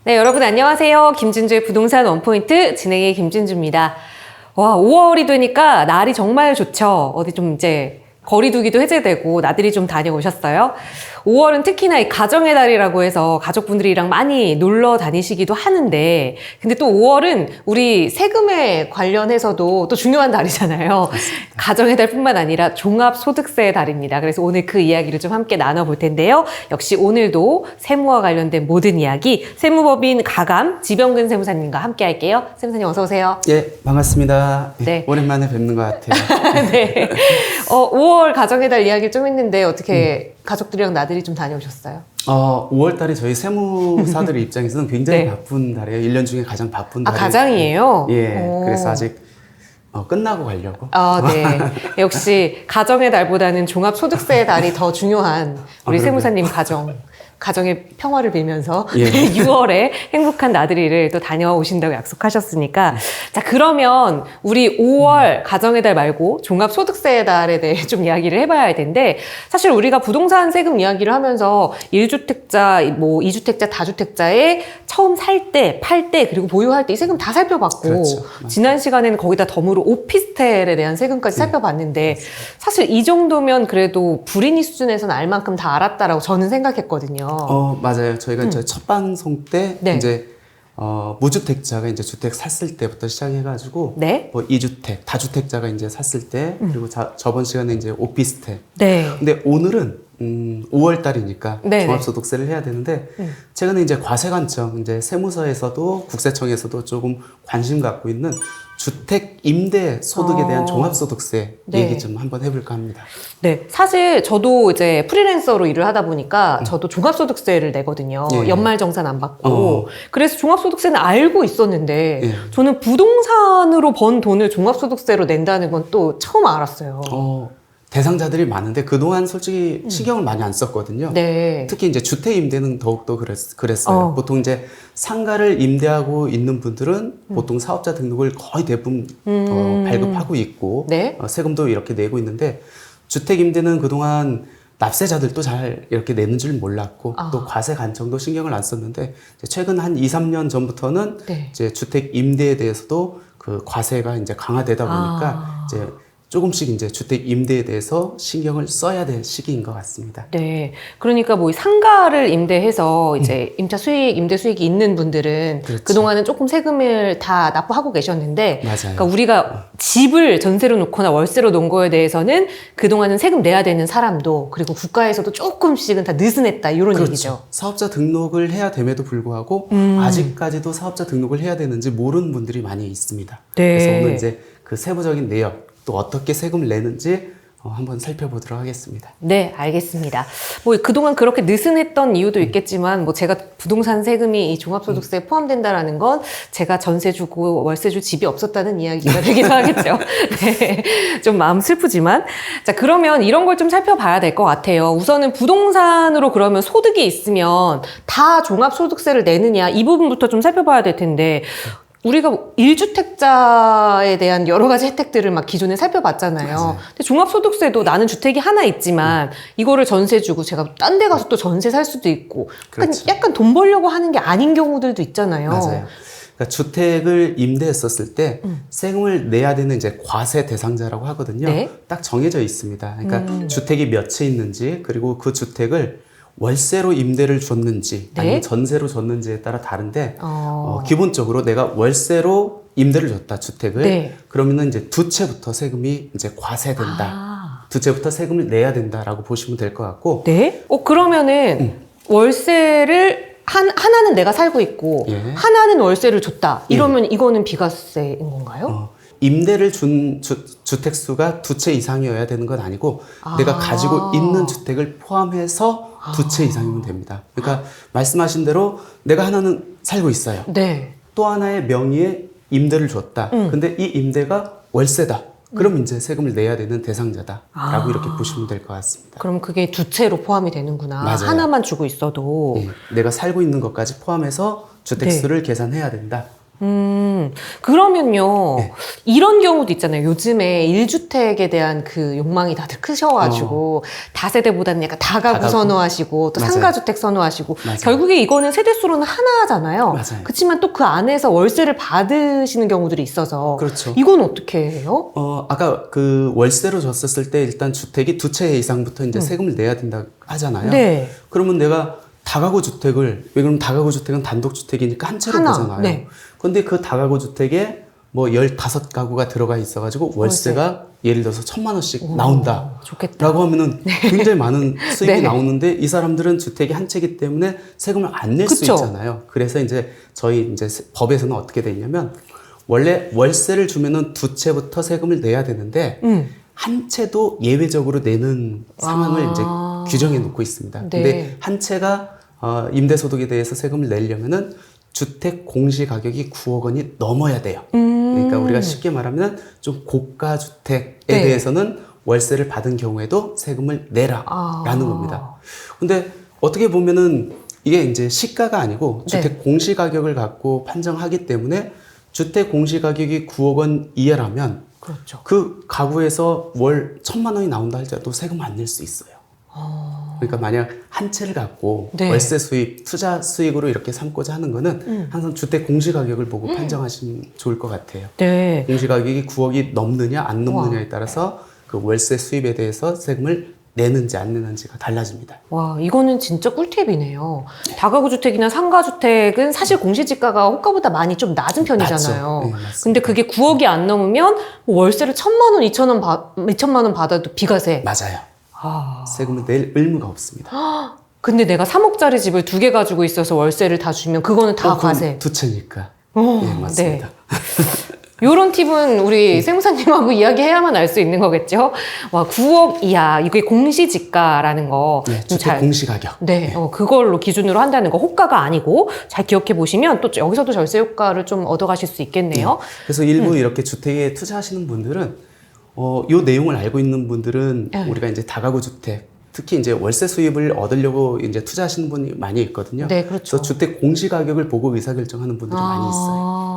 네, 여러분 안녕하세요. 김진주의 부동산 원포인트 진행의 김진주입니다. 와, 5월이 되니까 날이 정말 좋죠. 어디 좀 이제 거리두기도 해제되고 나들이 좀 다녀오셨어요? 5월은 특히나 이 가정의 달이라고 해서 가족분들이랑 많이 놀러 다니시기도 하는데, 근데 또 5월은 우리 세금에 관련해서도 또 중요한 달이잖아요. 맞습니다. 가정의 달뿐만 아니라 종합소득세의 달입니다. 그래서 오늘 그 이야기를 좀 함께 나눠볼 텐데요. 역시 오늘도 세무와 관련된 모든 이야기 세무법인 가감 지병근 세무사님과 함께 할게요. 세무사님 어서 오세요. 예, 반갑습니다. 네. 오랜만에 뵙는 것 같아요. 네. 5월 가정의 달 이야기를 좀 했는데 어떻게 가족들이랑 나들이 좀 다녀오셨어요? 5월 달이 저희 세무사들의 입장에서는 굉장히 네. 바쁜 달이에요. 1년 중에 가장 바쁜 달이에요. 가장이에요? 예, 오. 그래서 아직 끝나고 가려고. 네. 역시 가정의 달보다는 종합소득세의 달이 더 중요한 우리 세무사님 가정의 평화를 빌면서 예. 6월에 행복한 나들이를 또 다녀오신다고 약속하셨으니까 자, 그러면 우리 5월 가정의 달 말고 종합소득세의 달에 대해 좀 이야기를 해봐야 할 텐데, 사실 우리가 부동산 세금 이야기를 하면서 1주택자, 뭐 2주택자, 다주택자에 처음 살 때, 팔 때, 그리고 보유할 때 이 세금 다 살펴봤고, 그렇죠. 지난 시간에는 거기다 덤으로 오피스텔에 대한 세금까지 살펴봤는데, 사실 이 정도면 그래도 불인이 수준에서는 알 만큼 다 알았다라고 저는 생각했거든요. 맞아요. 저희가 이제 첫 방송 때 네. 이제 무주택자가 이제 주택 샀을 때부터 시작해가지고 네. 뭐 2주택, 다주택자가 이제 샀을 때 그리고 저번 시간에 이제 오피스텔. 네. 근데 오늘은 5월 달이니까 네네. 종합소득세를 해야 되는데 최근에 이제 과세관청, 이제 세무서에서도 국세청에서도 조금 관심 갖고 있는 주택 임대 소득에 대한 종합소득세 네. 얘기 좀 한번 해볼까 합니다. 네, 사실 저도 이제 프리랜서로 일을 하다 보니까 저도 종합소득세를 내거든요. 예. 연말정산 안 받고. 그래서 종합소득세는 알고 있었는데 예. 저는 부동산으로 번 돈을 종합소득세로 낸다는 건 또 처음 알았어요. 대상자들이 많은데 그동안 솔직히 신경을 많이 안 썼거든요. 네. 특히 이제 주택 임대는 더욱더 그랬어요. 보통 이제 상가를 임대하고 있는 분들은 보통 사업자 등록을 거의 대부분 발급하고 있고 네. 세금도 이렇게 내고 있는데, 주택 임대는 그동안 납세자들도 잘 이렇게 내는 줄 몰랐고 또 과세 관청도 신경을 안 썼는데, 최근 한 2, 3년 전부터는 네. 이제 주택 임대에 대해서도 그 과세가 이제 강화되다 보니까 이제 조금씩 이제 주택 임대에 대해서 신경을 써야 될 시기인 것 같습니다. 네. 그러니까 뭐 상가를 임대해서 이제 임차 수익, 임대 수익이 있는 분들은 그렇죠. 그동안은 조금 세금을 다 납부하고 계셨는데, 맞아요. 그러니까 우리가 집을 전세로 놓거나 월세로 놓은 거에 대해서는 그동안은 세금 내야 되는 사람도, 그리고 국가에서도 조금씩은 다 느슨했다, 이런 그렇죠. 얘기죠. 사업자 등록을 해야 됨에도 불구하고 아직까지도 사업자 등록을 해야 되는지 모르는 분들이 많이 있습니다. 네. 그래서 오늘 이제 그 세부적인 내역, 또 어떻게 세금을 내는지 한번 살펴보도록 하겠습니다. 네, 알겠습니다. 뭐 그동안 그렇게 느슨했던 이유도 있겠지만, 뭐 제가 부동산 세금이 이 종합소득세에 포함된다라는 건 제가 전세 주고 월세 줄 집이 없었다는 이야기가 되기도 하겠죠. 네, 좀 마음 슬프지만. 자, 그러면 이런 걸 좀 살펴봐야 될 것 같아요. 우선은 부동산으로 그러면 소득이 있으면 다 종합소득세를 내느냐, 이 부분부터 좀 살펴봐야 될 텐데, 우리가 1주택자에 대한 여러 가지 혜택들을 막 기존에 살펴봤잖아요. 맞아요. 근데 종합소득세도 나는 주택이 하나 있지만 이거를 전세 주고 제가 딴 데 가서 또 전세 살 수도 있고, 그렇죠. 약간 돈 벌려고 하는 게 아닌 경우들도 있잖아요. 맞아요. 그러니까 주택을 임대했었을 때 세금을 내야 되는 이제 과세 대상자라고 하거든요. 네. 딱 정해져 있습니다. 그러니까 주택이 몇 채 있는지, 그리고 그 주택을 월세로 임대를 줬는지 네. 아니면 전세로 줬는지에 따라 다른데 기본적으로 내가 월세로 임대를 줬다, 주택을. 네. 그러면은 이제 두 채부터 세금이 이제 과세된다. 두 채부터 세금을 내야 된다라고 보시면 될 것 같고. 네? 그러면은 월세를 하나는 내가 살고 있고 예. 하나는 월세를 줬다. 이러면 이거는 비과세인 건가요? 임대를 준 주택 수가 두 채 이상이어야 되는 건 아니고 내가 가지고 있는 주택을 포함해서 두 채 이상이면 됩니다. 그러니까 말씀하신 대로 내가 하나는 살고 있어요. 네. 또 하나의 명의의 임대를 줬다. 근데 이 임대가 월세다. 그럼 이제 세금을 내야 되는 대상자다라고 이렇게 보시면 될 것 같습니다. 그럼 그게 두 채로 포함이 되는구나. 맞아요. 하나만 주고 있어도. 내가 살고 있는 것까지 포함해서 주택 네. 수를 계산해야 된다. 그러면요. 네. 이런 경우도 있잖아요. 요즘에 1주택에 대한 그 욕망이 다들 크셔가지고, 다세대보다는 약간 다가구 다가구. 선호하시고, 또 맞아요. 상가주택 선호하시고, 맞아요. 결국에 이거는 세대수로는 하나잖아요. 맞아요. 그렇지만 또 그 안에서 월세를 받으시는 경우들이 있어서, 그렇죠. 이건 어떻게 해요? 아까 그 월세로 줬었을 때 일단 주택이 2채 이상부터 이제 세금을 내야 된다 하잖아요. 네. 그러면 내가 다가구 주택을, 왜 그러면 다가구 주택은 단독 주택이니까 한 채로 하나, 보잖아요. 네. 근데 그 다가구 주택에 뭐 15가구가 들어가 있어가지고 월세가 예를 들어서 1,000만 원씩 나온다. 좋겠다. 라고 하면은 굉장히 많은 수익이 네. 나오는데 이 사람들은 주택이 한 채이기 때문에 세금을 안 낼 수 그쵸. 있잖아요. 그래서 이제 저희 이제 법에서는 어떻게 돼 있냐면 원래 월세를 주면은 2채부터 세금을 내야 되는데 한 채도 예외적으로 내는 상황을 이제 규정해 놓고 있습니다. 네. 근데 한 채가 임대소득에 대해서 세금을 내려면은 주택 공시 가격이 9억 원이 넘어야 돼요. 그러니까 우리가 쉽게 말하면 좀 고가 주택에 네. 대해서는 월세를 받은 경우에도 세금을 내라라는 겁니다. 근데 어떻게 보면은 이게 이제 시가가 아니고 주택 공시 가격을 갖고 판정하기 때문에 주택 공시 가격이 9억 원 이하라면 그렇죠. 그 가구에서 월 1,000만 원이 나온다 할지라도 세금 안 낼 수 있어요. 그러니까 만약 한 채를 갖고 네. 월세 수입, 투자 수익으로 이렇게 삼고자 하는 거는 항상 주택 공시 가격을 보고 판정하시면 좋을 것 같아요. 네. 공시 가격이 9억이 넘느냐 안 넘느냐에 따라서 그 월세 수입에 대해서 세금을 내는지 안 내는지가 달라집니다. 와, 이거는 진짜 꿀팁이네요. 다가구 주택이나 상가 주택은 사실 공시지가가 호가보다 많이 좀 낮은 편이잖아요. 낮죠. 네, 맞습니다. 근데 그게 9억이 안 넘으면 뭐 월세를 1,000만 원, 2천만 원 받아도 비과세. 맞아요. 아. 세금을 낼 의무가 없습니다. 근데 내가 3억짜리 집을 2개 가지고 있어서 월세를 다 주면 그거는 다 그건 과세. 두 채니까. 어, 예, 맞습니다. 요런 팁은 우리 세무사님하고 이야기해야만 알 수 있는 거겠죠? 와, 9억 이하, 이게 공시지가라는 거. 네, 좀 주택 공시 가격. 네, 그걸로 기준으로 한다는 거. 호가가 아니고 잘 기억해 보시면 또 여기서도 절세 효과를 좀 얻어가실 수 있겠네요. 그래서 일부 이렇게 주택에 투자하시는 분들은 요 내용을 알고 있는 분들은 우리가 이제 다가구 주택, 특히 이제 월세 수입을 얻으려고 이제 투자하시는 분이 많이 있거든요. 네, 그렇죠. 그래서 주택 공시 가격을 보고 의사결정하는 분들이 많이 있어요.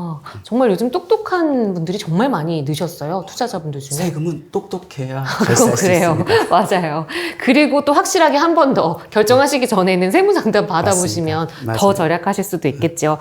정말 요즘 똑똑한 분들이 정말 많이 느셨어요. 투자자분들 중에. 세금은 똑똑해야 그건 결사할 수 그래요. 있습니다. 맞아요. 그리고 또 확실하게 한 번 더 결정하시기 전에는 세무상담 받아보시면 맞습니다. 더 맞아요. 절약하실 수도 있겠죠.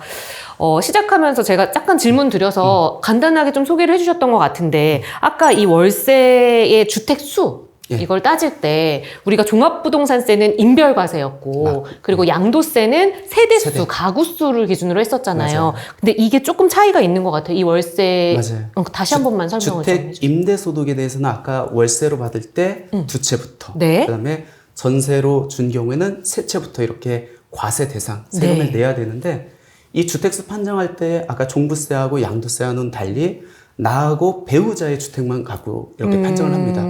시작하면서 제가 약간 질문 드려서 간단하게 좀 소개를 해주셨던 것 같은데 아까 이 월세의 주택 수 예. 이걸 따질 때 우리가 종합부동산세는 인별과세였고 그리고 양도세는 세대수, 세대. 가구수를 기준으로 했었잖아요. 맞아요. 근데 이게 조금 차이가 있는 것 같아요. 이 월세 맞아요. 다시 한 번만 설명을 좀 주택 해주세요. 임대소득에 대해서는 아까 월세로 받을 때 두 채부터, 네. 그다음에 전세로 준 경우에는 세 채부터 이렇게 과세 대상 세금을 네. 내야 되는데 이 주택수 판정할 때 아까 종부세하고 양도세와는 달리 나하고 배우자의 주택만 갖고 이렇게 판정을 합니다.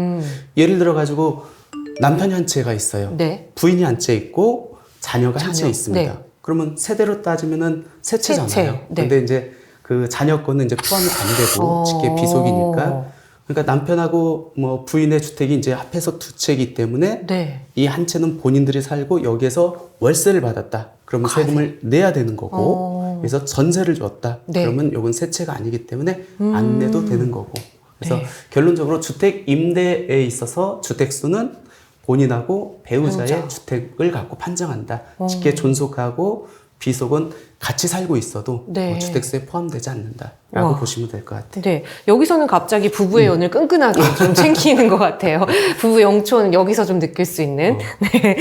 예를 들어 가지고 남편이 한 채가 있어요. 네. 부인이 한 채 있고 자녀가 한 채 자녀. 있습니다. 네. 그러면 세대로 따지면은 세 채잖아요. 채. 네. 근데 이제 그 자녀 거는 이제 포함이 안 되고 쉽게 비속이니까. 그러니까 남편하고 뭐 부인의 주택이 이제 합해서 두 채이기 때문에 네. 이 한 채는 본인들이 살고 여기에서 월세를 받았다. 그러면 세금을 내야 되는 거고 그래서 전세를 줬다. 네. 그러면 요건 세 채가 아니기 때문에 안 내도 되는 거고. 그래서 네. 결론적으로 주택 임대에 있어서 주택수는 본인하고 배우자의 배우자. 주택을 갖고 판정한다. 직계 존속하고 비속은 같이 살고 있어도 네. 주택수에 포함되지 않는다라고 와. 보시면 될 것 같아요. 네. 여기서는 갑자기 부부의 연을 끈끈하게 좀 챙기는 것 같아요. 부부 영촌 여기서 좀 느낄 수 있는. 네.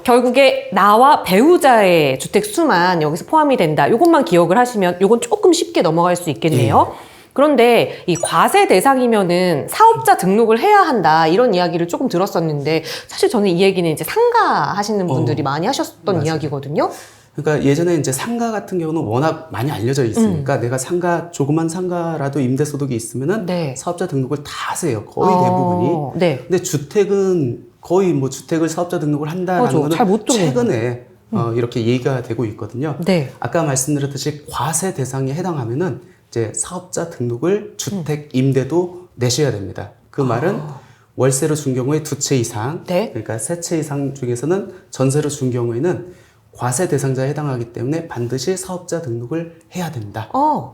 결국에 나와 배우자의 주택 수만 여기서 포함이 된다. 이것만 기억을 하시면 이건 조금 쉽게 넘어갈 수 있겠네요. 그런데 이 과세 대상이면은 사업자 등록을 해야 한다 이런 이야기를 조금 들었었는데 사실 저는 이 얘기는 이제 상가 하시는 분들이 많이 하셨던 맞아요. 이야기거든요. 그러니까 예전에 이제 상가 같은 경우는 워낙 많이 알려져 있으니까 내가 상가, 조그만 상가라도 임대소득이 있으면은 네. 사업자 등록을 다 하세요. 거의 대부분이. 네. 근데 주택은 거의 뭐 주택을 사업자 등록을 한다라는 맞아. 거는 잘못 들어요. 최근에 이렇게 얘기가 되고 있거든요. 네. 아까 말씀드렸듯이 과세 대상에 해당하면은 이제 사업자 등록을 주택 임대도 내셔야 됩니다. 그 말은 월세로 준 경우에 두 채 이상, 네. 그러니까 세 채 이상 중에서는 전세로 준 경우에는 과세 대상자에 해당하기 때문에 반드시 사업자 등록을 해야 된다.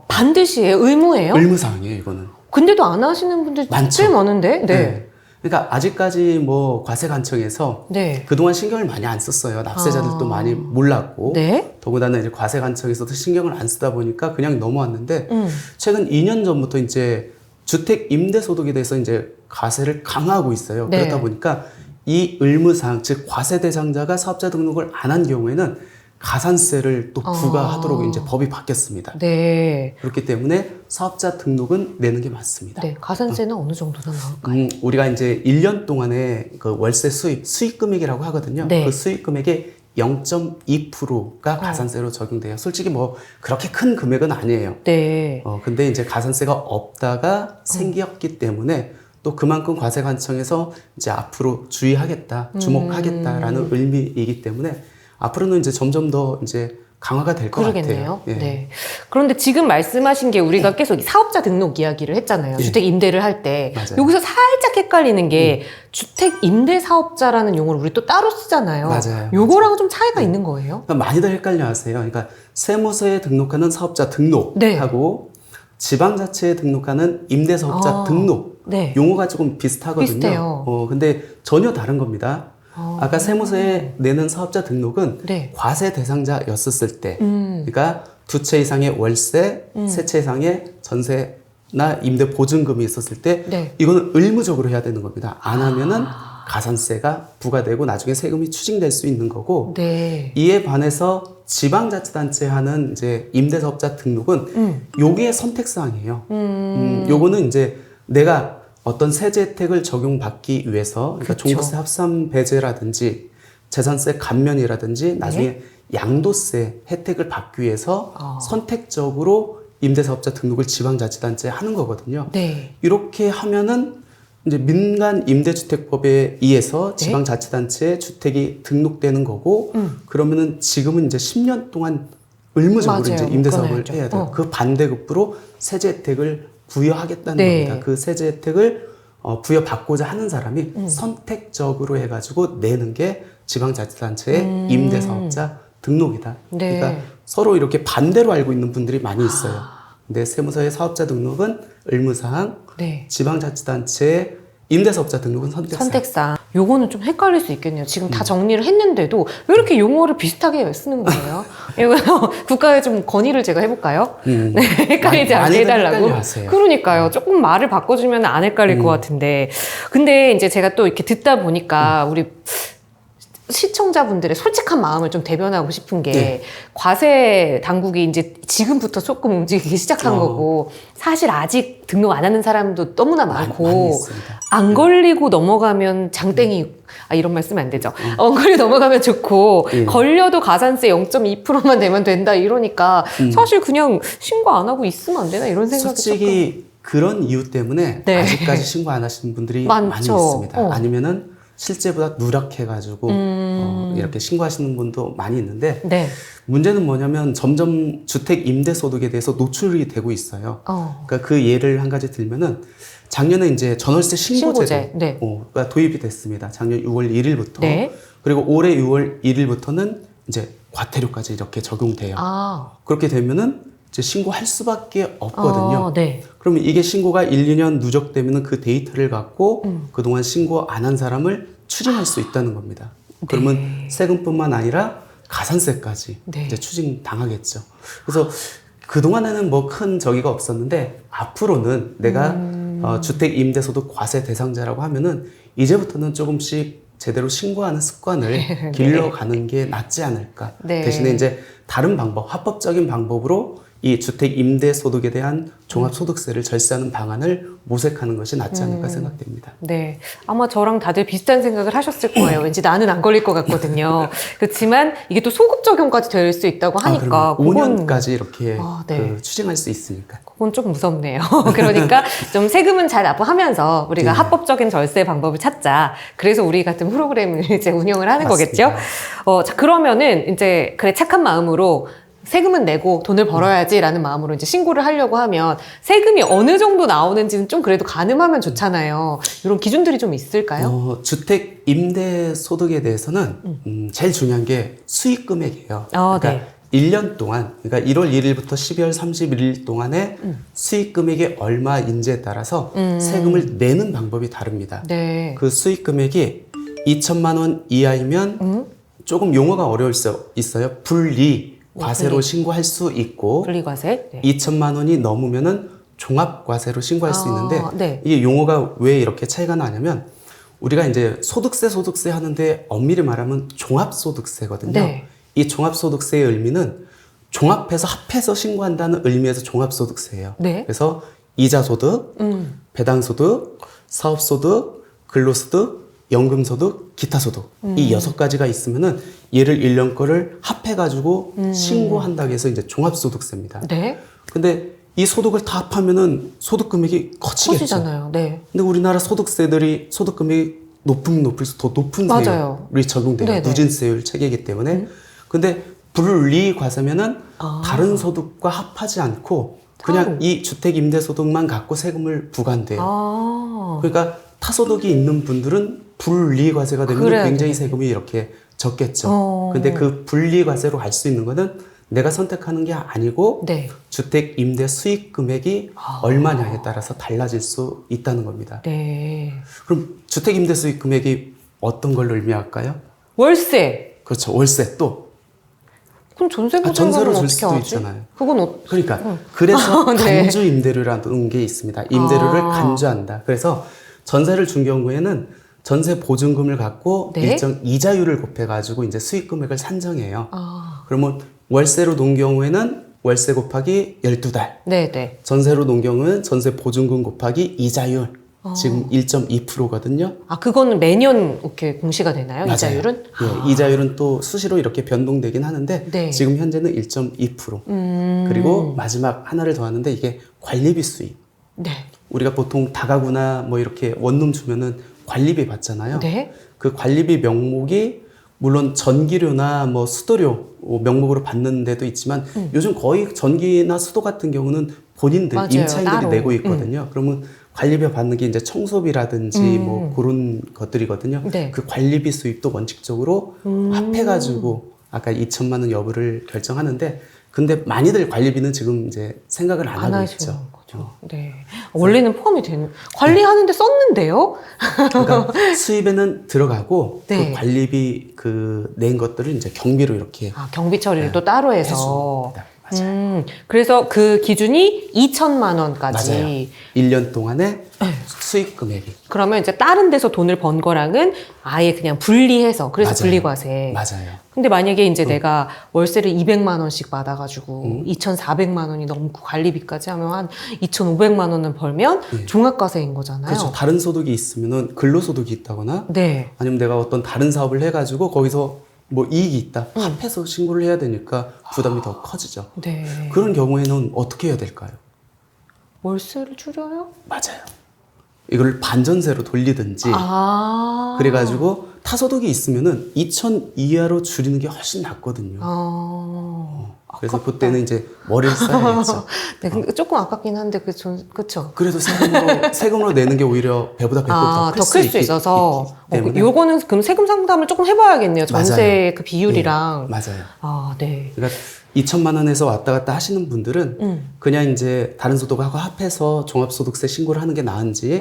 반드시예요? 의무예요? 의무사항이에요, 이거는. 근데도 안 하시는 분들 많죠. 꽤 많은데? 네. 네. 그러니까 아직까지 뭐 과세관청에서 네. 그동안 신경을 많이 안 썼어요. 납세자들도 많이 몰랐고 네. 더군다나 이제 과세관청에서도 신경을 안 쓰다 보니까 그냥 넘어왔는데 최근 2년 전부터 이제 주택 임대소득에 대해서 이제 과세를 강화하고 있어요. 네. 그렇다 보니까 이 의무사항, 즉 과세 대상자가 사업자 등록을 안 한 경우에는 가산세를 또 부과하도록 이제 법이 바뀌었습니다. 네. 그렇기 때문에 사업자 등록은 내는 게 맞습니다. 네. 가산세는 어느 정도나 나올까요? 우리가 이제 1년 동안의 그 월세 수입 금액이라고 하거든요. 네. 그 수입 금액의 0.2%가 가산세로 적용돼요. 솔직히 뭐 그렇게 큰 금액은 아니에요. 네. 근데 이제 가산세가 없다가 생겼기 때문에 또 그만큼 과세관청에서 이제 앞으로 주의하겠다, 주목하겠다라는 의미이기 때문에 앞으로는 이제 점점 더 이제 강화가 될 것 그러겠네요. 같아요. 예. 네. 그런데 지금 말씀하신 게 우리가 계속 사업자 등록 이야기를 했잖아요. 예. 주택 임대를 할 때. 맞아요. 여기서 살짝 헷갈리는 게 주택 임대 사업자라는 용어를 우리 또 따로 쓰잖아요. 맞아요. 요거랑 좀 차이가 있는 거예요? 그러니까 많이들 헷갈려 하세요. 그러니까 세무서에 등록하는 사업자 네. 등록하고 지방자치에 등록하는 임대사업자 등록 네. 용어가 조금 비슷하거든요. 비슷해요. 근데 전혀 다른 겁니다. 아까 세무서에 내는 사업자 등록은 네. 과세 대상자였었을 때, 그러니까 두 채 이상의 월세, 세 채 이상의 전세나 임대 보증금이 있었을 때, 네. 이거는 의무적으로 해야 되는 겁니다. 안 하면은 가산세가 부과되고 나중에 세금이 추징될 수 있는 거고, 네. 이에 반해서 지방자치단체 하는 이제 임대사업자 등록은 요게 선택사항이에요. 요거는 이제 내가 어떤 세제 혜택을 적용받기 위해서, 그러니까 그쵸. 종부세 합산 배제라든지 재산세 감면이라든지 나중에 양도세 혜택을 받기 위해서 선택적으로 임대사업자 등록을 지방자치단체에 하는 거거든요. 네. 이렇게 하면은 이제 민간 임대주택법에 의해서 지방자치단체에 주택이 등록되는 거고, 그러면은 지금은 이제 10년 동안 의무적으로 맞아요. 이제 임대사업을 묶어놔야죠. 해야 돼요. 그 반대급부로 세제 혜택을 부여하겠다는 네. 겁니다. 그 세제 혜택을 부여받고자 하는 사람이 선택적으로 해가지고 내는 게 지방자치단체의 임대사업자 등록이다. 네. 그러니까 서로 이렇게 반대로 알고 있는 분들이 많이 있어요. 근데 세무서의 사업자 등록은 의무사항, 네. 지방자치단체의 임대사업자 등록은 선택사항. 선택상. 요거는 좀 헷갈릴 수 있겠네요. 지금 다 정리를 했는데도 왜 이렇게 용어를 비슷하게 쓰는 거예요? 이거 국가에 좀 건의를 제가 해볼까요? 네, 헷갈리지 않게 많이들 해달라고. 헷갈려하세요. 그러니까요. 조금 말을 바꿔주면 안 헷갈릴 것 같은데. 근데 이제 제가 또 이렇게 듣다 보니까 우리 시청자분들의 솔직한 마음을 좀 대변하고 싶은 게 네. 과세 당국이 이제 지금부터 조금 움직이기 시작한 거고 사실 아직 등록 안 하는 사람도 너무나 많고 많이 있습니다. 안 걸리고 넘어가면 장땡이 이런 말 쓰면 안 되죠. 안 걸리고 넘어가면 좋고 걸려도 가산세 0.2%만 내면 된다 이러니까 사실 그냥 신고 안 하고 있으면 안 되나 이런 생각이 솔직히 그런 이유 때문에 네. 아직까지 신고 안 하시는 분들이 많이 많죠. 있습니다. 아니면은 실제보다 누락해가지고 이렇게 신고하시는 분도 많이 있는데 네. 문제는 뭐냐면 점점 주택 임대소득에 대해서 노출이 되고 있어요. 그러니까 그 예를 한 가지 들면은 작년에 이제 전월세 신고제도 신고제, 네. 가 도입이 됐습니다. 작년 6월 1일부터. 네. 그리고 올해 6월 1일부터는 이제 과태료까지 이렇게 적용돼요. 그렇게 되면은 이제 신고할 수밖에 없거든요. 네. 그러면 이게 신고가 1, 2년 누적되면은 그 데이터를 갖고 그동안 신고 안 한 사람을 추징할 수 있다는 겁니다. 그러면 세금뿐만 아니라 가산세까지 네. 이제 추징 당하겠죠. 그래서 그동안에는 뭐 큰 저기가 없었는데 앞으로는 내가 주택 임대소득 과세 대상자라고 하면은 이제부터는 조금씩 제대로 신고하는 습관을 길러가는 게 낫지 않을까. 네. 대신에 이제 다른 방법, 합법적인 방법으로 이 주택 임대 소득에 대한 종합소득세를 절세하는 방안을 모색하는 것이 낫지 않을까 생각됩니다. 네. 아마 저랑 다들 비슷한 생각을 하셨을 거예요. 왠지 나는 안 걸릴 것 같거든요. 그렇지만 이게 또 소급 적용까지 될 수 있다고 하니까. 그러면 5년까지 이렇게 네. 추징할 수 있으니까. 그건 좀 무섭네요. 그러니까 좀 세금은 잘 납부하면서 우리가 합법적인 절세 방법을 찾자. 그래서 우리 같은 프로그램을 이제 운영을 하는 맞습니다. 거겠죠. 자, 그러면은 이제 그래 착한 마음으로 세금은 내고 돈을 벌어야지라는 마음으로 이제 신고를 하려고 하면 세금이 어느 정도 나오는지는 좀 그래도 가늠하면 좋잖아요. 이런 기준들이 좀 있을까요? 주택 임대 소득에 대해서는 제일 중요한 게 수익 금액이에요. 그러니까 네. 1년 동안, 그러니까 1월 1일부터 12월 31일 동안에 수익 금액이 얼마인지에 따라서 세금을 내는 방법이 다릅니다. 네. 그 수익 금액이 2천만 원 이하이면 조금 용어가 어려울 수 있어요. 분리 과세로 신고할 수 있고, 분리과세. 네. 2천만 원이 넘으면은 종합과세로 신고할 수 있는데, 네. 이게 용어가 왜 이렇게 차이가 나냐면, 우리가 이제 소득세 하는데 엄밀히 말하면 종합소득세거든요. 네. 이 종합소득세의 의미는 종합해서 합해서 신고한다는 의미에서 종합소득세예요. 네. 그래서 이자소득, 배당소득, 사업소득, 근로소득, 연금소득, 기타소득 이 6가지가 있으면은 얘를 1년 거를 합해가지고 신고한다고 해서 이제 종합소득세입니다. 네. 근데 이 소득을 다 합하면은 소득 금액이 커지겠죠. 커지잖아요. 네. 근데 우리나라 소득세들이 소득 금액이 높으면 높을수록 더 높은 맞아요. 세율이 적용돼요. 네네. 누진세율 체계이기 때문에. 근데 분리과세면은 다른 소득과 합하지 않고 그냥 따로. 이 주택 임대 소득만 갖고 세금을 부과한대요. 그러니까 타소득이 있는 분들은 분리과세가 되면 그래야 굉장히 되겠네. 세금이 이렇게 적겠죠. 근데 그 분리과세로 갈 수 있는 거는 내가 선택하는 게 아니고 네. 주택 임대 수익 금액이 얼마냐에 따라서 달라질 수 있다는 겁니다. 네. 그럼 주택 임대 수익 금액이 어떤 걸로 의미할까요? 월세. 그렇죠. 월세 또. 그럼 전세 보증금은 전세로 줄 어떻게 수도 하지? 있잖아요. 그건 그러니까 그래서 네. 간주 임대료라는 게 있습니다. 임대료를 간주한다. 그래서 전세를 준 경우에는 전세 보증금을 갖고 네. 일정 이자율을 곱해가지고 이제 수익 금액을 산정해요. 그러면 월세로 놓은 경우에는 월세 곱하기 12달. 네네. 전세로 놓은 경우는 전세 보증금 곱하기 이자율. 지금 1.2%거든요. 그거는 매년 이렇게 공시가 되나요? 맞아요. 이자율은? 예, 이자율은 또 수시로 이렇게 변동되긴 하는데 네. 지금 현재는 1.2%. 그리고 마지막 하나를 더 하는데 이게 관리비 수익. 네. 우리가 보통 다가구나 뭐 이렇게 원룸 주면은 관리비 받잖아요. 네. 그 관리비 명목이 물론 전기료나 뭐 수도료 명목으로 받는 데도 있지만 요즘 거의 전기나 수도 같은 경우는 본인들 맞아요. 임차인들이 따로. 내고 있거든요. 그러면 관리비 받는 게 이제 청소비라든지 뭐 그런 것들이거든요. 네. 그 관리비 수입도 원칙적으로 합해가지고 아까 2천만 원 여부를 결정하는데 근데 많이들 관리비는 지금 이제 생각을 안 하고 하시는 있죠. 거죠. 네. 원래는 포함이 되는, 관리하는데 썼는데요? 그러니까 수입에는 들어가고 네. 그 관리비 그 낸 것들을 이제 경비로 이렇게 경비 처리를 또 따로 해서. 해줍니다. 맞아요. 그래서 그 기준이 2천만 원까지. 맞아요. 1년 동안의 수익 금액이. 그러면 이제 다른 데서 돈을 번 거랑은 아예 그냥 분리해서, 그래서 맞아요. 분리과세. 맞아요. 근데 만약에 이제 내가 월세를 200만 원씩 받아가지고 2,400만 원이 넘고 관리비까지 하면 한 2,500만 원을 벌면 종합과세인 거잖아요. 그렇죠. 다른 소득이 있으면은 근로소득이 있다거나 네. 아니면 내가 어떤 다른 사업을 해가지고 거기서 뭐 이익이 있다. 합해서 신고를 해야 되니까 부담이 더 커지죠. 네. 그런 경우에는 어떻게 해야 될까요? 월세를 줄여요? 맞아요. 이걸 반전세로 돌리든지 그래가지고 타소득이 있으면은 2천 이하로 줄이는 게 훨씬 낫거든요. 그래서 그때는 이제 머리를 써야겠죠. 네, 근데 조금 아깝긴 한데 그쵸. 그래도 세금으로 내는 게 오히려 배보다 배꼽 더 클 더 클 수 수 있어서 때문에. 요거는 그럼 세금 상담을 조금 해봐야겠네요. 전세 맞아요. 그 비율이랑. 예, 맞아요. 네. 그러니까 2천만 원에서 왔다 갔다 하시는 분들은 그냥 이제 다른 소득하고 합해서 종합소득세 신고를 하는 게 나은지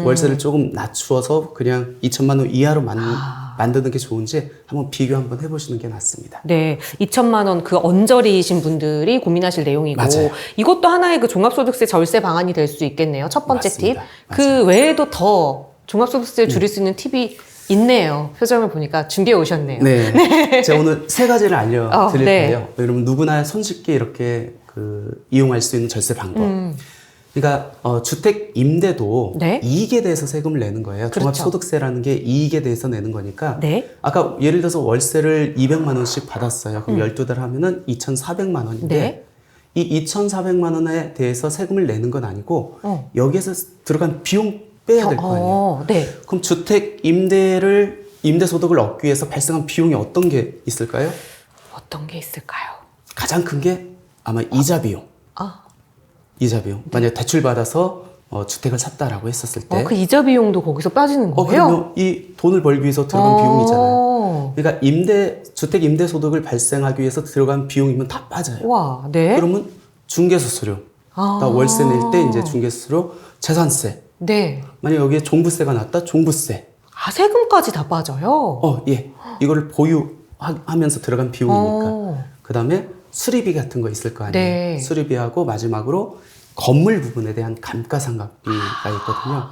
월세를 조금 낮추어서 그냥 2천만 원 이하로 만드는 게 좋은지 한번 비교 한번 해보시는 게 낫습니다. 네, 2천만 원 그 언저리이신 분들이 고민하실 내용이고 맞아요. 이것도 하나의 그 종합소득세 절세 방안이 될 수 있겠네요. 첫 번째 맞습니다. 팁. 그 외에도 더 종합소득세를 줄일 수 있는 팁이 있네요. 표정을 보니까 준비해 오셨네요. 네. 제가 오늘 세 가지를 알려드릴 네. 거예요. 여러분 누구나 손쉽게 이렇게 이용할 수 있는 절세 방법. 그러니까 주택 임대도 네. 이익에 대해서 세금을 내는 거예요. 그렇죠. 종합소득세라는 게 이익에 대해서 내는 거니까. 네. 아까 예를 들어서 월세를 200만 원씩 받았어요. 그럼 12달 하면은 2,400만 원인데 네. 이 2,400만 원에 대해서 세금을 내는 건 아니고 여기에서 들어간 비용 빼야 될 거 아니에요. 네. 그럼 주택 임대 소득을 얻기 위해서 발생한 비용이 어떤 게 있을까요? 어떤 게 있을까요? 가장 큰 게 아마 이자 비용. 아, 이자 비용. 만약에 대출 받아서 주택을 샀다라고 했었을 때. 그 이자 비용도 거기서 빠지는 거예요? 그러면 이 돈을 벌기 위해서 들어간 비용이잖아요. 그러니까 주택 임대 소득을 발생하기 위해서 들어간 비용이면 다 빠져요. 와, 네. 그러면 중개수수료, 다 월세 낼 때 이제 중개수수료, 재산세. 네. 만약 여기에 종부세가 났다, 종부세. 세금까지 다 빠져요? 예. 이거를 보유하면서 들어간 비용이니까. 그 다음에 수리비 같은 거 있을 거 아니에요. 네. 수리비하고 마지막으로 건물 부분에 대한 감가상각비가 있거든요.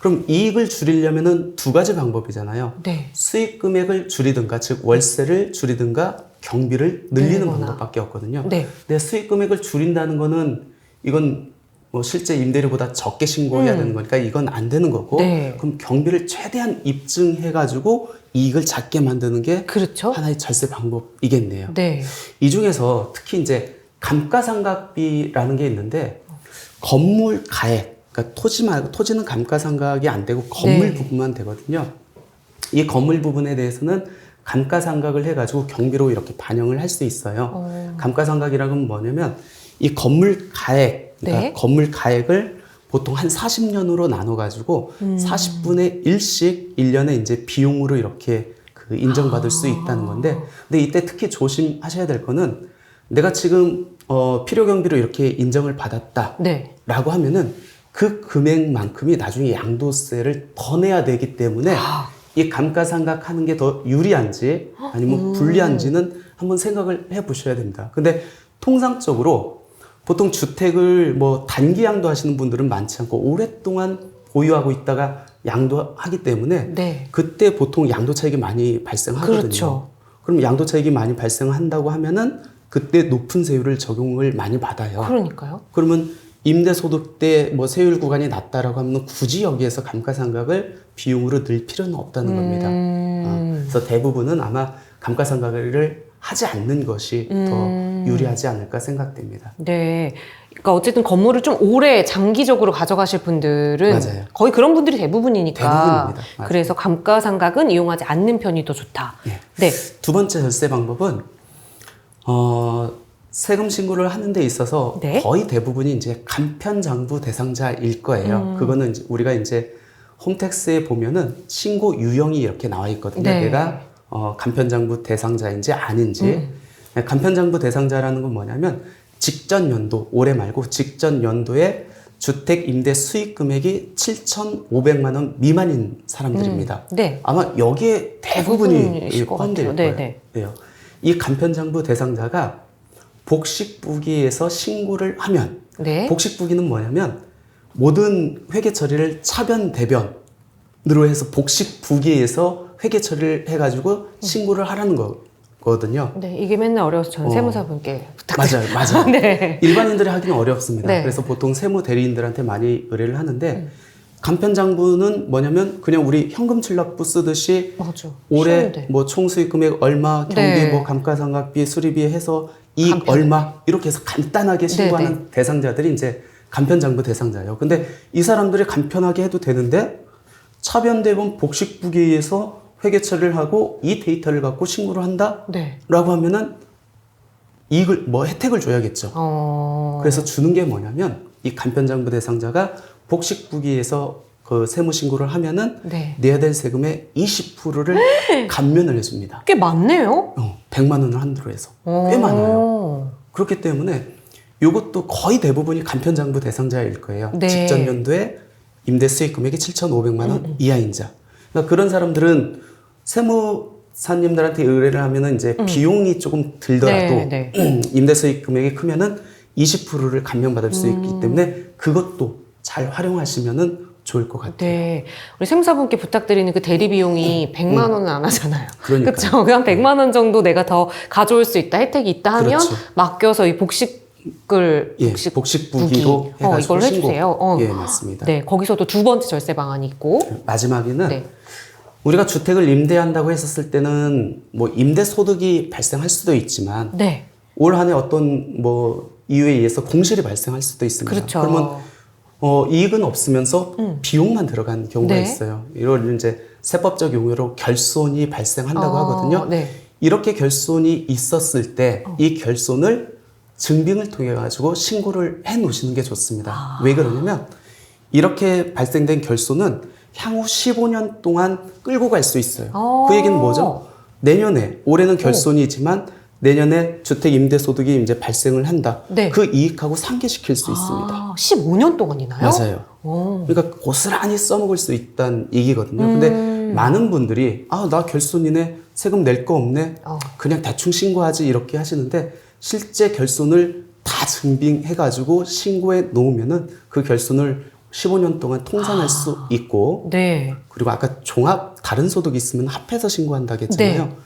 그럼 이익을 줄이려면은 두 가지 방법이잖아요. 네. 수익 금액을 줄이든가, 즉 월세를 줄이든가 경비를 늘리는 늘리거나. 방법밖에 없거든요. 네. 근데 수익 금액을 줄인다는 거는 이건 뭐 실제 임대료보다 적게 신고해야 되는 거니까 이건 안 되는 거고. 네. 그럼 경비를 최대한 입증해가지고 이익을 작게 만드는 게 그렇죠. 하나의 절세 방법이겠네요. 네. 이 중에서 특히 이제 감가상각비라는 게 있는데 건물 가액, 그러니까 토지 말고 토지는 감가상각이 안 되고 건물 네. 부분만 되거든요. 이 건물 부분에 대해서는 감가상각을 해가지고 경비로 이렇게 반영을 할 수 있어요. 감가상각이라는 건 뭐냐면 이 건물 가액, 그러니까 네. 건물 가액을 보통 한 40년으로 나눠가지고 40분의 1씩 1년에 이제 비용으로 이렇게 그 인정받을 수 있다는 건데, 근데 이때 특히 조심하셔야 될 거는 내가 지금 필요 경비로 이렇게 인정을 받았다라고 네. 하면은 그 금액만큼이 나중에 양도세를 더 내야 되기 때문에 이 감가상각하는 게 더 유리한지 아니면 불리한지는 한번 생각을 해 보셔야 됩니다. 근데 통상적으로 보통 주택을 뭐 단기 양도하시는 분들은 많지 않고 오랫동안 보유하고 있다가 양도하기 때문에 네. 그때 보통 양도 차익이 많이 발생하거든요. 그렇죠. 그럼 양도 차익이 많이 발생한다고 하면은 그때 높은 세율을 적용을 많이 받아요. 그러니까요. 그러면 임대소득 때 뭐 세율 구간이 낮다라고 하면 굳이 여기에서 감가상각을 비용으로 늘 필요는 없다는 겁니다. 그래서 대부분은 아마 감가상각을 하지 않는 것이 더 유리하지 않을까 생각됩니다. 네. 그러니까 어쨌든 건물을 좀 오래 장기적으로 가져가실 분들은 맞아요. 거의 그런 분들이 대부분이니까. 대부분입니다. 맞아요. 그래서 감가상각은 이용하지 않는 편이 더 좋다. 예. 네. 두 번째 절세 방법은 세금 신고를 하는 데 있어서 네. 거의 대부분이 이제 간편장부 대상자일 거예요. 그거는 이제 우리가 이제 홈택스에 보면은 신고 유형이 이렇게 나와 있거든요. 네. 내가 간편장부 대상자인지 아닌지. 간편장부 대상자라는 건 뭐냐면 직전 연도, 올해 말고 직전 연도에 주택 임대 수익 금액이 7,500만 원 미만인 사람들입니다. 네. 아마 여기에 대부분이 대부분이실 것 포함될 같아요. 거예요. 네, 네. 이 간편장부 대상자가 복식부기에서 신고를 하면 네. 복식부기는 뭐냐면 모든 회계 처리를 차변 대변으로 해서 복식부기에서 회계 처리를 해가지고 신고를 하라는 거거든요. 네. 이게 맨날 어려워서 저는 세무사분께 부탁드립니다. 맞아요. 네. 일반인들이 하기는 어렵습니다. 네. 그래서 보통 세무 대리인들한테 많이 의뢰를 하는데 간편장부는 뭐냐면 그냥 우리 현금 출납부 쓰듯이 맞아. 올해 쉬운데. 뭐 총수익 금액 얼마, 경비 네. 뭐 감가상각비, 수리비 해서 이익 간편. 얼마 이렇게 해서 간단하게 신고하는 대상자들이 이제 간편장부 대상자예요. 근데 이 사람들이 간편하게 해도 되는데 차변대본 복식부기에서 회계 처리를 하고 이 데이터를 갖고 신고를 한다라고 네. 하면은 이익을 뭐 혜택을 줘야겠죠. 그래서 주는 게 뭐냐면 이 간편장부 대상자가 복식부기에서 그 세무 신고를 하면은 네. 내야 될 세금의 20%를 감면을 해줍니다. 꽤 많네요. 100만 원을 한도로 해서 꽤 많아요. 그렇기 때문에 이것도 거의 대부분이 간편장부 대상자일 거예요. 네. 직전 연도에 임대 수익 금액이 7,500만 원 이하인 자. 그러니까 그런 사람들은 세무사님들한테 의뢰를 하면은 이제 비용이 조금 들더라도 네, 임대 수익 금액이 크면은 20%를 감면받을 수 있기 때문에 그것도 잘 활용하시면은 좋을 것 같아요. 네. 우리 세무사분께 부탁드리는 그 대리 비용이 100만 원은 안 하잖아요. 그러니까요. 그렇죠. 그냥 100만 원 정도 내가 더 가져올 수 있다, 혜택이 있다 하면 그렇죠. 맡겨서 이 복식을 예, 복식부기로 해가지고 이걸 신고. 해주세요. 예, 맞습니다. 네, 거기서도 두 번째 절세 방안이 있고. 마지막에는 네. 우리가 주택을 임대한다고 했었을 때는 뭐 임대 소득이 발생할 수도 있지만 네. 올 한 해 어떤 뭐 이유에 의해서 공실이 발생할 수도 있습니다. 그렇죠. 그러면 이익은 없으면서 비용만 들어간 경우가 네. 있어요. 이걸 이제 세법적 용어로 결손이 발생한다고 하거든요. 네. 이렇게 결손이 있었을 때 이 결손을 증빙을 통해 가지고 신고를 해 놓으시는 게 좋습니다. 왜 그러냐면 이렇게 발생된 결손은 향후 15년 동안 끌고 갈 수 있어요. 그 얘기는 뭐죠? 내년에 올해는 결손이지만 내년에 주택 임대 소득이 이제 발생을 한다. 네. 그 이익하고 상기시킬 수 있습니다. 15년 동안이나요? 맞아요. 그러니까 고스란히 써먹을 수 있다는 얘기거든요. 근데 많은 분들이 나 결손이네, 세금 낼 거 없네, 그냥 대충 신고하지 이렇게 하시는데 실제 결손을 다 증빙해가지고 신고해 놓으면은 그 결손을 15년 동안 통산할 수 있고, 네. 그리고 아까 종합 다른 소득이 있으면 합해서 신고한다고 했잖아요. 네.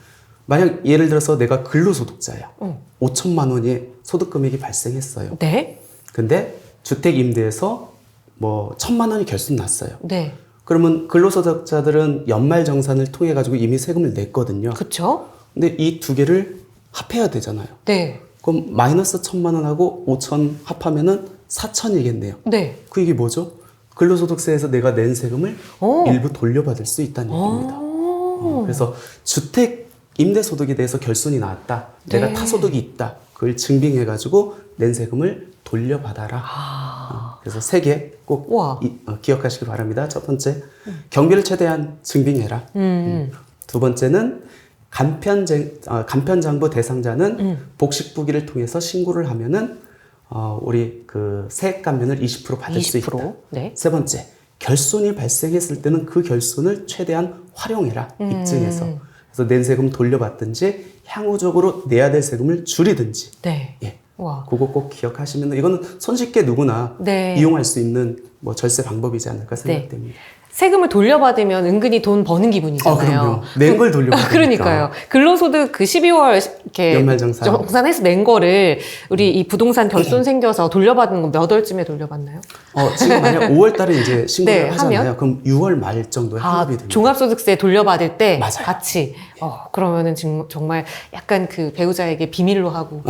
만약 예를 들어서 내가 근로소득자야. 5천만 원의 소득 금액이 발생했어요. 네. 근데 주택 임대에서 뭐 1,000만 원이 결손 났어요. 네. 그러면 근로소득자들은 연말정산을 통해 가지고 이미 세금을 냈거든요. 그쵸? 근데 이 두 개를 합해야 되잖아요. 네. 그럼 마이너스 1,000만 원하고 5천 합하면은 4천이겠네요. 네. 그 얘기 뭐죠? 근로소득세에서 내가 낸 세금을 일부 돌려받을 수 있다는 얘기입니다. 그래서 주택 임대소득에 대해서 결손이 나왔다. 내가 네. 타소득이 있다. 그걸 증빙해가지고 낸 세금을 돌려받아라. 그래서 세 개 꼭 기억하시기 바랍니다. 첫 번째, 경비를 최대한 증빙해라. 두 번째는 간편장부 대상자는 복식부기를 통해서 신고를 하면은 우리 그 세액 감면을 20% 받을 20%? 수 있다. 네. 세 번째, 결손이 발생했을 때는 그 결손을 최대한 활용해라. 입증해서. 그래서 낸 세금 돌려받든지 향후적으로 내야 될 세금을 줄이든지. 네. 예. 와. 그거 꼭 기억하시면 이거는 손쉽게 누구나 네. 이용할 수 있는 뭐 절세 방법이지 않을까 생각됩니다. 세금을 돌려받으면 은근히 돈 버는 기분이잖아요. 그럼요. 낸 걸 돌려받으니까. 그러니까요. 근로소득 그 12월 이렇게 연말정산. 정산해서 낸 거를 우리 이 부동산 결손 생겨서 돌려받는 건 몇 월쯤에 돌려받나요? 지금 만약 5월 달에 이제 신고를 네, 하잖아요. 하면? 그럼 6월 말 정도에 환급이 됩니다. 종합소득세 돌려받을 때 맞아요. 같이 그러면은 지금 정말 약간 그 배우자에게 비밀로 하고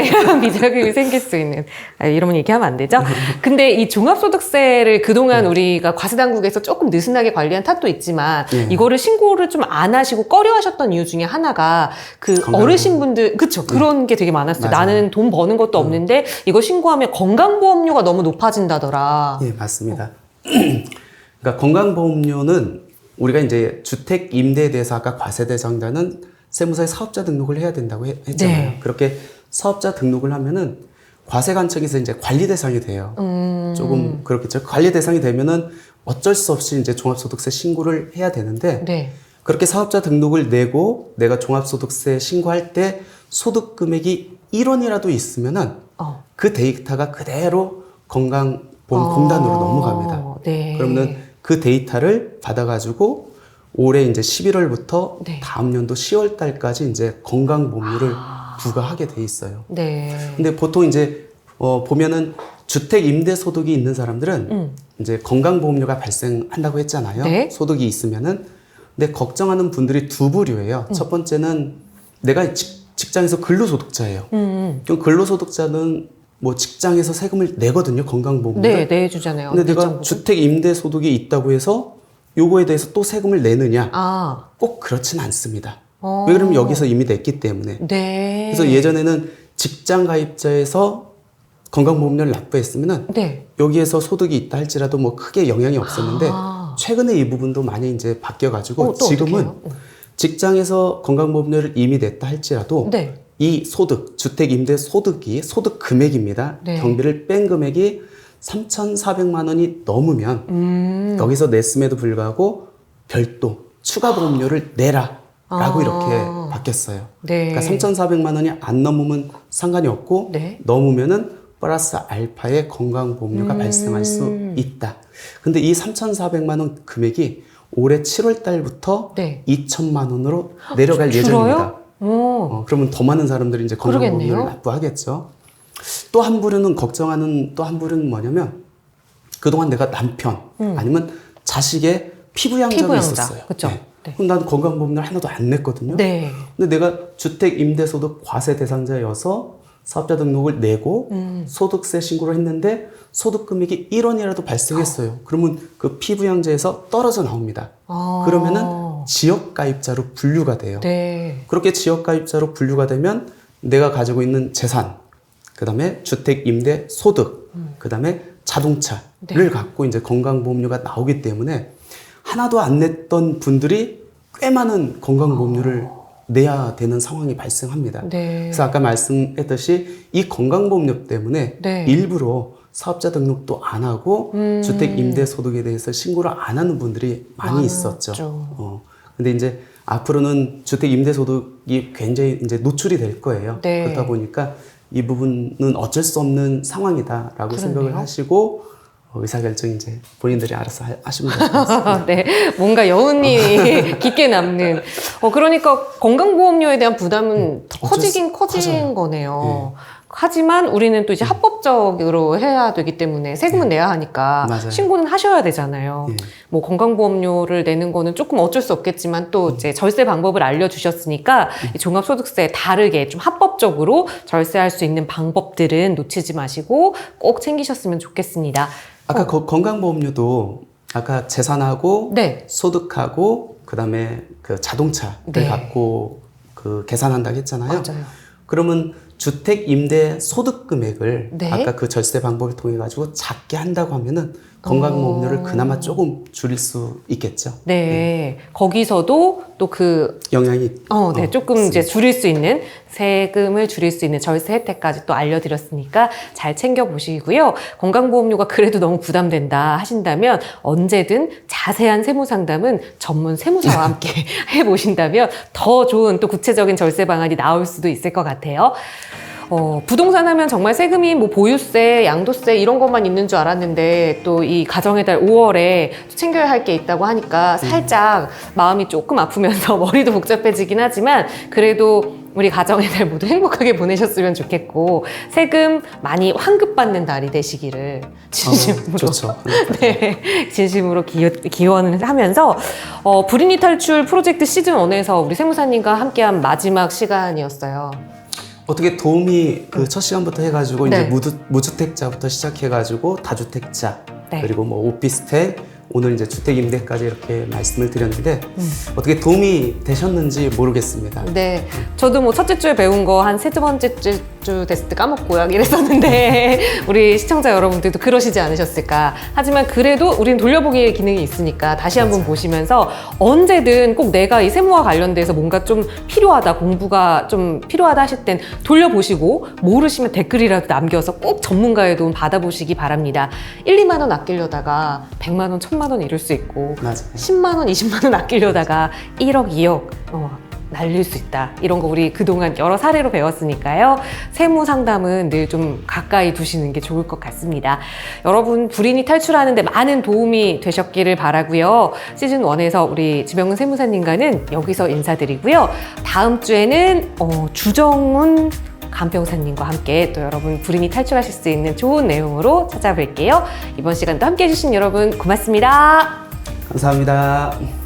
이런 비자금이 생길 수 있는 이런 얘기하면 안 되죠. 근데 이 종합소득세를 그동안 우리가 과세당국에서 조금 느슨하게 관리한 탓도 있지만 이거를 신고를 좀 안 하시고 꺼려하셨던 이유 중에 하나가 그 어르신분들 그쵸 그런 게 되게 많았어요. 맞아요. 나는 돈 버는 것도 없는데 이거 신고하면 건강보험료가 너무 높아진다더라. 예, 맞습니다. 그러니까 건강보험료는 우리가 이제 주택 임대에 대해서 아까 과세 대상자는 세무서에 사업자 등록을 해야 된다고 했잖아요. 네. 그렇게 사업자 등록을 하면은 과세관청에서 이제 관리 대상이 돼요. 조금 그렇겠죠. 관리 대상이 되면은 어쩔 수 없이 이제 종합소득세 신고를 해야 되는데 네. 그렇게 사업자 등록을 내고 내가 종합소득세 신고할 때 소득 금액이 1원이라도 있으면은 그 데이터가 그대로 건강보험공단으로 넘어갑니다. 네. 그러면은 그 데이터를 받아가지고 올해 이제 11월부터 네. 다음 연도 10월 달까지 이제 건강보험료를 부과하게 돼 있어요. 네. 근데 보통 이제 보면은 주택 임대 소득이 있는 사람들은 이제 건강보험료가 발생한다고 했잖아요. 네. 소득이 있으면은. 근데 걱정하는 분들이 두 부류예요. 첫 번째는 내가 직장에서 근로소득자예요. 그럼 근로소득자는 뭐 직장에서 세금을 내거든요. 건강보험료. 네, 내주잖아요. 근데 내가 일정 부분. 주택 임대 소득이 있다고 해서 요거에 대해서 또 세금을 내느냐? 아. 꼭 그렇진 않습니다. 왜 그러면 여기서 이미 냈기 때문에. 네. 그래서 예전에는 직장 가입자에서 건강보험료를 납부했으면은 네. 여기에서 소득이 있다 할지라도 뭐 크게 영향이 없었는데 최근에 이 부분도 많이 이제 바뀌어가지고 또 지금은 어떡해요? 직장에서 건강보험료를 이미 냈다 할지라도 네. 이 소득, 주택 임대 소득이 소득 금액입니다. 네. 경비를 뺀 금액이 3,400만 원이 넘으면 여기서 냈음에도 불구하고 별도 추가 보험료를 내라라고 이렇게 바뀌었어요. 네. 그러니까 3,400만 원이 안 넘으면 상관이 없고 네. 넘으면은 플러스 알파의 건강보험료가 발생할 수 있다. 근데 이 3,400만 원 금액이 올해 7월 달부터 네. 2천만 원으로 내려갈 줄어요? 예정입니다. 그러면 더 많은 사람들이 이제 건강보험료를 그러겠네요. 납부하겠죠. 또 한 부류는 걱정하는 또 한 부류는 뭐냐면 그동안 내가 남편 아니면 자식의 피부 양자가 피부 양자. 있었어요. 그쵸. 네. 네. 그럼 난 건강보험료를 하나도 안 냈거든요. 네. 근데 내가 주택 임대소득 과세 대상자여서 사업자 등록을 내고 소득세 신고를 했는데 소득 금액이 1원이라도 발생했어요. 그러면 그 피부양자에서 떨어져 나옵니다. 그러면은 지역가입자로 분류가 돼요. 네. 그렇게 지역가입자로 분류가 되면 내가 가지고 있는 재산, 그 다음에 주택, 임대, 소득, 그 다음에 자동차를 갖고 이제 건강보험료가 나오기 때문에 하나도 안 냈던 분들이 꽤 많은 건강보험료를 내야 되는 상황이 발생합니다. 네. 그래서 아까 말씀했듯이 이 건강보험료 때문에 네. 일부러 사업자 등록도 안 하고 주택 임대 소득에 대해서 신고를 안 하는 분들이 많이 있었죠. 근데 이제 앞으로는 주택 임대 소득이 굉장히 이제 노출이 될 거예요. 네. 그렇다 보니까 이 부분은 어쩔 수 없는 상황이다라고 그러네요. 생각을 하시고 의사결정 이제 본인들이 알아서 하시면 될 것 같습니다. 네, 뭔가 여운이 깊게 남는. 그러니까 건강보험료에 대한 부담은 더 커지긴 커진 커져요. 거네요. 하지만 우리는 또 이제 합법적으로 해야 되기 때문에 세금은 내야 하니까 맞아요. 신고는 하셔야 되잖아요. 예. 뭐 건강보험료를 내는 거는 조금 어쩔 수 없겠지만 또 이제 절세 방법을 알려주셨으니까 이 종합소득세 다르게 좀 합법적으로 절세할 수 있는 방법들은 놓치지 마시고 꼭 챙기셨으면 좋겠습니다. 아까 건강보험료도 아까 재산하고 네. 소득하고 그다음에 그 자동차를 네. 갖고 그 계산한다고 했잖아요. 맞아요. 그러면 주택 임대 소득 금액을 네. 아까 그 절세 방법을 통해 가지고 작게 한다고 하면은 건강보험료를 그나마 조금 줄일 수 있겠죠. 네. 거기서도 또 그, 영향이 네. 조금 이제 줄일 수 있는 세금을 줄일 수 있는 절세 혜택까지 또 알려드렸으니까 잘 챙겨보시고요. 건강보험료가 그래도 너무 부담된다 하신다면 언제든 자세한 세무 상담은 전문 세무사와 함께 해보신다면 더 좋은 또 구체적인 절세 방안이 나올 수도 있을 것 같아요. 부동산 하면 정말 세금이 뭐 보유세, 양도세 이런 것만 있는 줄 알았는데 또 이 가정의 달 5월에 챙겨야 할 게 있다고 하니까 살짝 마음이 조금 아프면서 머리도 복잡해지긴 하지만 그래도 우리 가정의 달 모두 행복하게 보내셨으면 좋겠고 세금 많이 환급받는 달이 되시기를 진심으로 좋죠. 네, 진심으로 기원을 하면서 불이익 탈출 프로젝트 시즌 1에서 우리 세무사님과 함께한 마지막 시간이었어요. 어떻게 도움이 그 첫 시간부터 해가지고 네. 이제 무주택자부터 시작해가지고 다주택자 네. 그리고 뭐 오피스텔 오늘 이제 주택 임대까지 이렇게 말씀을 드렸는데 어떻게 도움이 되셨는지 모르겠습니다. 네, 저도 뭐 첫째 주에 배운 거 한 세 번째 주 됐을 때 까먹고 이랬었는데 우리 시청자 여러분들도 그러시지 않으셨을까. 하지만 그래도 우리는 돌려보기의 기능이 있으니까 다시 한번 보시면서 언제든 꼭 내가 이 세무와 관련돼서 뭔가 좀 필요하다, 공부가 좀 필요하다 하실 땐 돌려보시고 모르시면 댓글이라도 남겨서 꼭 전문가의 도움 받아보시기 바랍니다. 1, 2만 원 아끼려다가 100만 원, 1000만 원 잃을 수 있고 맞아요. 10만 원, 20만 원 아끼려다가 1억, 2억 날릴 수 있다. 이런 거 우리 그동안 여러 사례로 배웠으니까요. 세무 상담은 늘 좀 가까이 두시는 게 좋을 것 같습니다. 여러분 불이익 탈출하는데 많은 도움이 되셨기를 바라고요. 시즌 1에서 우리 지병훈 세무사님과는 여기서 인사드리고요. 다음 주에는 주정훈 간병사님과 함께 또 여러분 불이익 탈출하실 수 있는 좋은 내용으로 찾아뵐게요. 이번 시간도 함께 해주신 여러분 고맙습니다. 감사합니다.